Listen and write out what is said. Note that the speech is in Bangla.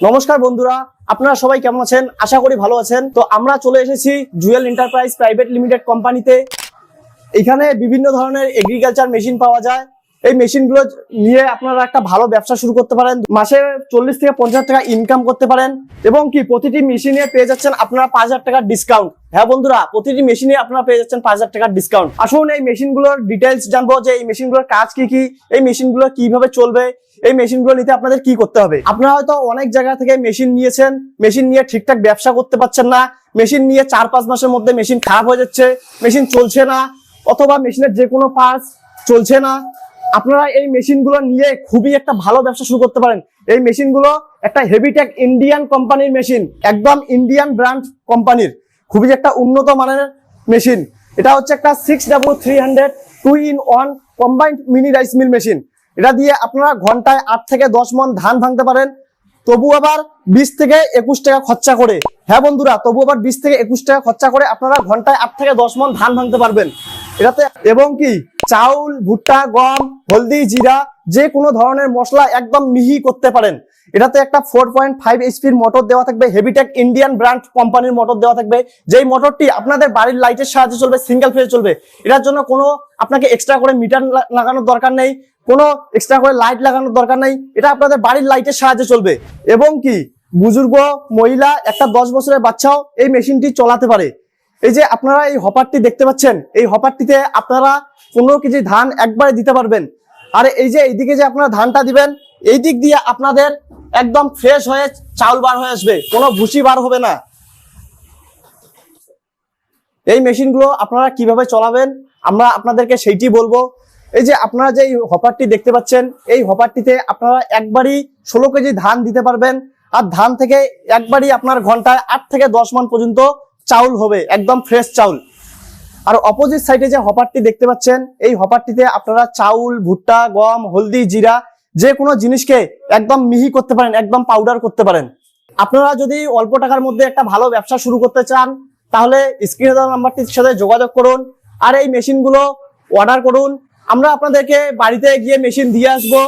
নমস্কার বন্ধুরা, আপনারা সবাই কেমন আছেন? আশা করি ভালো আছেন। তো আমরা চলে এসেছি জুয়েল এন্টারপ্রাইজ প্রাইভেট লিমিটেড কোম্পানিতে। এখানে বিভিন্ন ধরনের এগ্রিকালচার মেশিন পাওয়া যায়। এই মেশিনগুলো নিয়ে আপনারা একটা ভালো ব্যবসা শুরু করতে পারেন, মাসে 40 থেকে 50 টাকা ইনকাম করতে পারেন এবং কি প্রতিটি মেশিনে পেয়ে যাচ্ছেন আপনারা 5000 টাকার ডিসকাউন্ট। হ্যাঁ বন্ধুরা, প্রতিটি মেশিনে আপনারা পেয়ে যাচ্ছেন 5000 টাকার ডিসকাউন্ট। আসুন এই মেশিনগুলোর ডিটেইলস জানবো যে এই মেশিনগুলোর কাজ কি কি, এই মেশিনগুলো কিভাবে চলবে, এই মেশিনগুলো নিতে আপনাদের কি করতে হবে। আপনারা হয়তো অনেক জায়গা থেকে মেশিন নিয়েছেন, মেশিন নিয়ে ঠিকঠাক ব্যবসা করতে পারছেন না, মেশিন নিয়ে 4-5 মাসের মধ্যে মেশিন খারাপ হয়ে যাচ্ছে, মেশিন চলছে না, অথবা মেশিনের যে কোনো পার্টস চলছে না। আপনারা এই মেশিনগুলো নিয়ে খুবই একটা ভালো ব্যবসা শুরু করতে পারেন। এই মেশিনগুলো একটা হেভিটেক ইন্ডিয়ান কোম্পানির মেশিন, একদম ইন্ডিয়ান ব্র্যান্ড কোম্পানির, খুবই একটা উন্নত মানের মেশিন। এটা হচ্ছে একটা 6W300 2-in-1 combined mini rice mill machine. এটা দিয়ে আপনারা ঘন্টায় 8 থেকে 10 মণ ধান ভাঙতে পারেন, তবু আবার 20 থেকে 21 টাকা খরচা করে। হ্যাঁ বন্ধুরা, তবু আবার 20 থেকে 21 টাকা খরচা করে আপনারা ঘন্টায় 8 থেকে 10 মণ ধান ভাঙতে পারবেন এটাতে। এবং কি চাউল, ভুট্টা, গম, হলদি, জিরা, যে কোনো ধরনের মশলা একদম মিহি করতে পারেন। এটাতে একটা 4.5 HP মোটর দেওয়া থাকবে, হেভিটেক ইন্ডিয়ান ব্র্যান্ড কোম্পানির মোটর দেওয়া থাকবে, যেই মোটরটি আপনাদের বাড়ির লাইটের সাহায্যে চলবে, সিঙ্গেল ফেজে চলবে। এটার জন্য কোনো আপনাকে এক্সট্রা করে মিটার লাগানোর দরকার নেই, কোনো এক্সট্রা করে লাইট লাগানোর দরকার নেই, এটা আপনাদের বাড়ির লাইটের সাহায্যে চলবে। এবং কি বুজুর্গ, মহিলা, একটা 10 বছরের বাচ্চাও এই মেশিনটি চালাতে পারে। এই যে আপনারা এই হপারটি দেখতে পাচ্ছেন, এই হপারটিতে আপনারা 15 কেজি ধান একবারে দিতে পারবেন। আর এই যে এইদিকে যে আপনারা ধানটা দিবেন, এই দিক দিয়ে আপনাদের একদম ফ্রেশ হয়ে চাউল বার হয়ে আসবে, কোনো ভুসি বার হবে না। এই মেশিনগুলো আপনারা কিভাবে চালাবেন আমরা আপনাদেরকে সেইটি বলবো। এই যে আপনারা যে হপারটি দেখতে পাচ্ছেন, এই হপারটিতে আপনারা একবারই 16 কেজি ধান দিতে পারবেন। আর ধান থেকে একবারই আপনার ঘন্টায় 8 থেকে 10 মণ পর্যন্ত চাউল হবে, একদম ফ্রেশ চাউল। আর অপোজিট সাইডে যে হপারটি দেখতে পাচ্ছেন, এই হপারটিতে আপনারা চাউল, ভুট্টা, গম, হলদি, জিরা, যে কোনো জিনিসকে একদম মিহি করতে পারেন, একদম পাউডার করতে পারেন। আপনারা যদি অল্প টাকার মধ্যে একটা ভালো ব্যবসা শুরু করতে চান, তাহলে স্ক্রিনে দেওয়া নাম্বারটির সাথে যোগাযোগ করুন আর এই মেশিনগুলো অর্ডার করুন। আমরা আপনাদেরকে বাড়িতে গিয়ে মেশিন দিয়ে আসবো।